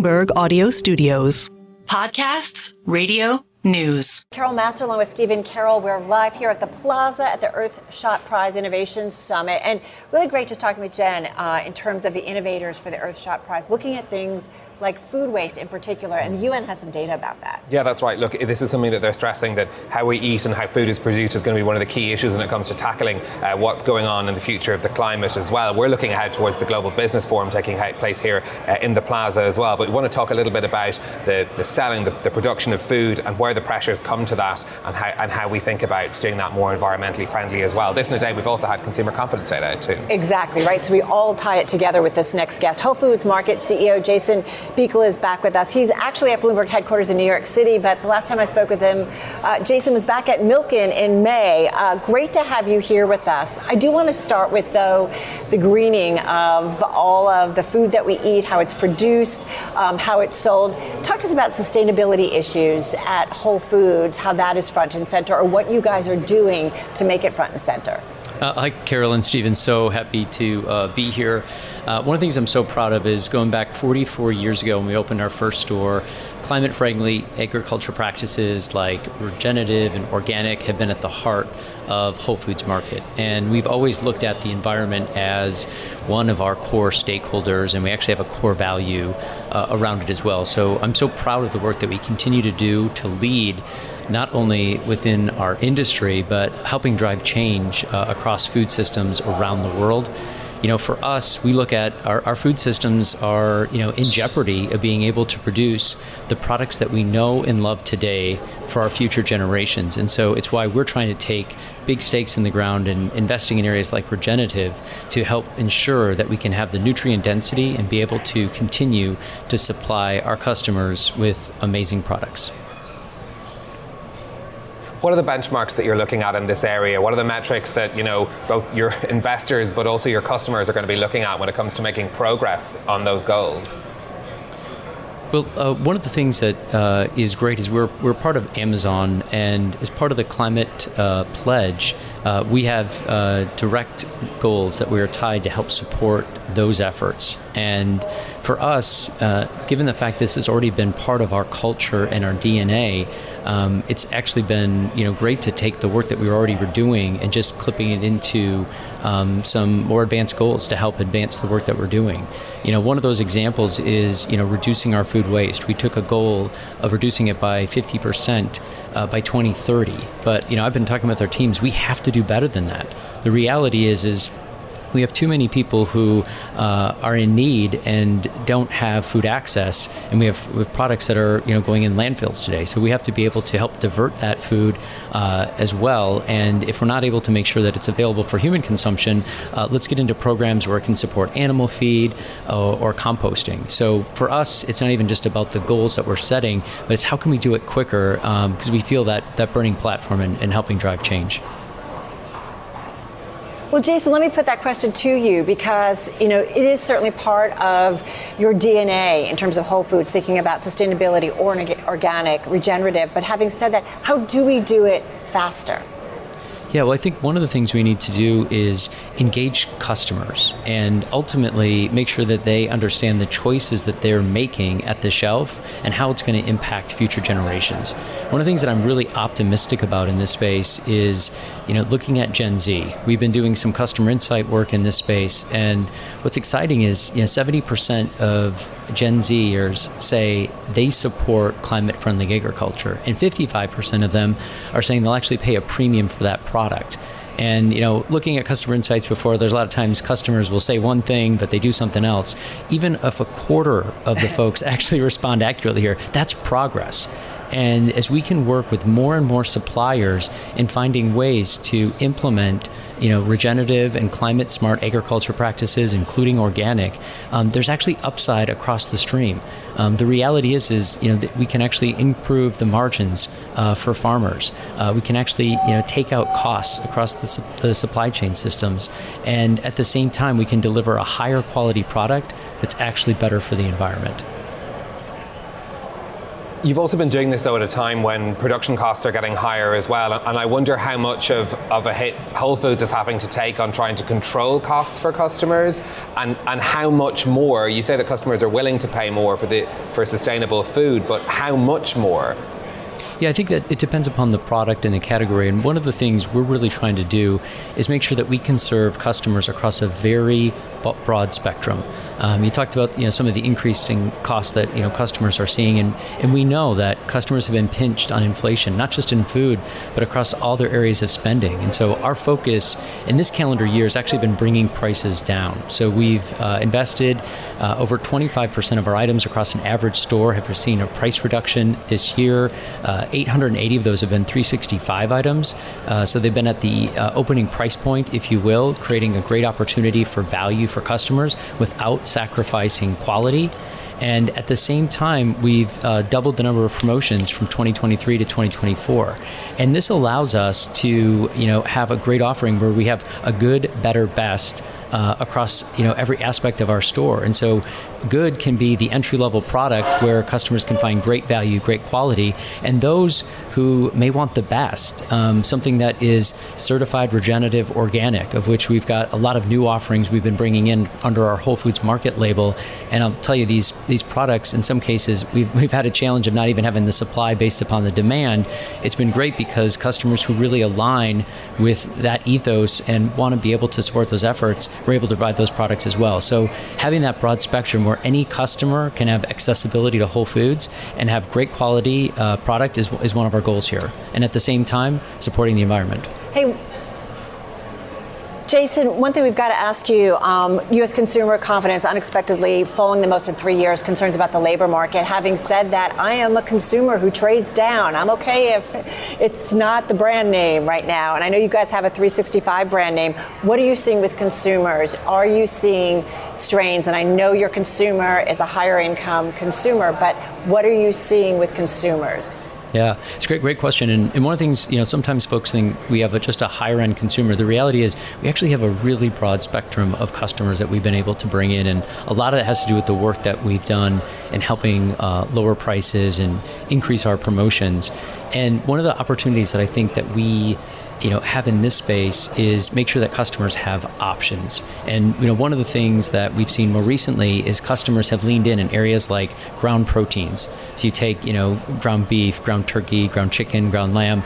Bloomberg Audio Studios. Podcasts, radio, news. Carrol Massar along with Stephen Carrol. We're live here at the Plaza at the Earthshot Prize Innovation Summit. And really great just talking with Jen in terms of the innovators for the Earthshot Prize, looking at things like food waste in particular, and the UN has some data about that. Yeah, that's right. Look, this is something that they're stressing, that how we eat and how food is produced is going to be one of the key issues when it comes to tackling what's going on in the future of the climate as well. We're looking ahead towards the Global Business Forum taking place here in the Plaza as well. But we want to talk a little bit about the selling, the production of food and where the pressures come to that, and how we think about doing that more environmentally friendly as well. This in a day we've also had Consumer Confidence Data out too. Exactly, right. So we all tie it together with this next guest. Whole Foods Market CEO Jason Buechel is back with us. He's actually at Bloomberg headquarters in New York City, but the last time I spoke with him, Jason was back at Milken in May. Great to have you here with us. I do want to start with, though, the greening of all of the food that we eat, how it's produced, how it's sold. Talk to us about sustainability issues at Whole Foods, how that is front and center, or what you guys are doing to make it front and center. Hi, Carrol and Stephen. So happy to be here. One of the things I'm so proud of is going back 44 years ago when we opened our first store, climate-friendly agriculture practices like regenerative and organic have been at the heart of Whole Foods Market. And we've always looked at the environment as one of our core stakeholders, and we actually have a core value around it as well. So I'm so proud of the work that we continue to do to lead not only within our industry, but helping drive change across food systems around the world. You know, for us, we look at our food systems are, in jeopardy of being able to produce the products that we know and love today for our future generations. And so it's why we're trying to take big stakes in the ground and investing in areas like regenerative to help ensure that we can have the nutrient density and be able to continue to supply our customers with amazing products. What are the benchmarks that you're looking at in this area? What are the metrics that, both your investors but also your customers are going to be looking at when it comes to making progress on those goals? Well, one of the things that is great is we're part of Amazon, and as part of the climate pledge, we have direct goals that we are tied to help support those efforts. And for us, given the fact this has already been part of our culture and our DNA, it's actually been great to take the work that we already were doing and just clipping it into some more advanced goals to help advance the work that we're doing. One of those examples is reducing our food waste. We took a goal of reducing it by 50% by 2030. But I've been talking with our teams. We have to do better than that. The reality is we have too many people who are in need and don't have food access, and we have products that are going in landfills today. So we have to be able to help divert that food as well. And if we're not able to make sure that it's available for human consumption, let's get into programs where it can support animal feed or composting. So for us, it's not even just about the goals that we're setting, but it's how can we do it quicker, because we feel that burning platform in helping drive change. Well, Jason, let me put that question to you because, it is certainly part of your DNA in terms of Whole Foods, thinking about sustainability, organic, regenerative. But having said that, how do we do it faster? Yeah, well, I think one of the things we need to do is engage customers and ultimately make sure that they understand the choices that they're making at the shelf and how it's going to impact future generations. One of the things that I'm really optimistic about in this space is, looking at Gen Z. We've been doing some customer insight work in this space, and what's exciting is, 70% of Gen Zers say they support climate-friendly agriculture, and 55% of them are saying they'll actually pay a premium for that product. And, looking at customer insights before, there's a lot of times customers will say one thing, but they do something else. Even if a quarter of the folks actually respond accurately here, that's progress. And as we can work with more and more suppliers in finding ways to implement, regenerative and climate smart agriculture practices, including organic, there's actually upside across the stream. The reality is that we can actually improve the margins for farmers. We can actually, take out costs across the supply chain systems, and at the same time, we can deliver a higher quality product that's actually better for the environment. You've also been doing this though at a time when production costs are getting higher as well, and I wonder how much of a hit Whole Foods is having to take on trying to control costs for customers, and how much more. You say that customers are willing to pay more for sustainable food, but how much more? Yeah, I think that it depends upon the product and the category. And one of the things we're really trying to do is make sure that we can serve customers across a very broad spectrum. You talked about some of the increasing costs that customers are seeing, and we know that customers have been pinched on inflation, not just in food, but across all their areas of spending. And so our focus in this calendar year has actually been bringing prices down. So we've invested over 25% of our items across an average store have seen a price reduction this year. 880 of those have been 365 items. So they've been at the opening price point, if you will, creating a great opportunity for value for customers without sacrificing quality. And at the same time, we've doubled the number of promotions from 2023 to 2024. And this allows us to, have a great offering where we have a good, better, best across, every aspect of our store. And so good can be the entry-level product where customers can find great value, great quality, and those who may want the best, something that is certified regenerative organic, of which we've got a lot of new offerings we've been bringing in under our Whole Foods Market label. And I'll tell you, these products, in some cases, we've had a challenge of not even having the supply based upon the demand. It's been great because customers who really align with that ethos and want to be able to support those efforts, we're able to provide those products as well. So having that broad spectrum where any customer can have accessibility to Whole Foods and have great quality product is one of our goals here. And at the same time, supporting the environment. Hey, Jason, one thing we've got to ask you, U.S. consumer confidence unexpectedly falling the most in 3 years, concerns about the labor market. Having said that, I am a consumer who trades down. I'm okay if it's not the brand name right now. And I know you guys have a 365 brand name. What are you seeing with consumers? Are you seeing strains? And I know your consumer is a higher income consumer, but what are you seeing with consumers? Yeah, it's a great question. And one of the things, sometimes folks think we have just a higher end consumer. The reality is we actually have a really broad spectrum of customers that we've been able to bring in. And a lot of that has to do with the work that we've done in helping lower prices and increase our promotions. And one of the opportunities that I think that we have in this space is make sure that customers have options. And one of the things that we've seen more recently is customers have leaned in areas like ground proteins. So you take ground beef, ground turkey, ground chicken, ground lamb.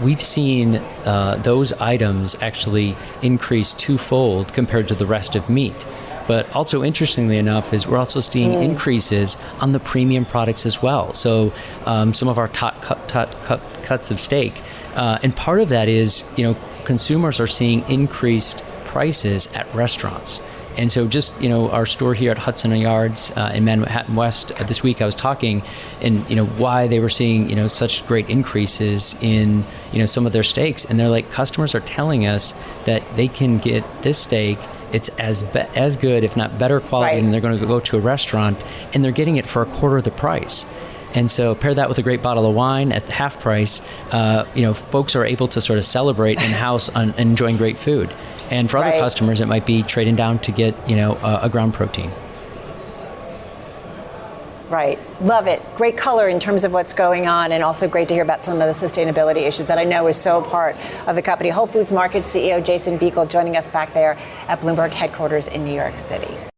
We've seen those items actually increase twofold compared to the rest of meat. But also, interestingly enough, is we're also seeing increases on the premium products as well. So some of our top cuts of steak. And part of that is, consumers are seeing increased prices at restaurants. And so just, our store here at Hudson Yards in Manhattan West, this week I was talking and, why they were seeing, such great increases in, some of their steaks. And they're like, customers are telling us that they can get this steak. It's as good, if not better quality, than they're going to go to a restaurant, and they're getting it for a quarter of the price. And so pair that with a great bottle of wine at half price, folks are able to sort of celebrate in-house on enjoying great food. And for other customers, it might be trading down to get, a ground protein. Right. Love it. Great color in terms of what's going on, and also great to hear about some of the sustainability issues that I know is so part of the company. Whole Foods Market CEO Jason Buechel joining us back there at Bloomberg headquarters in New York City.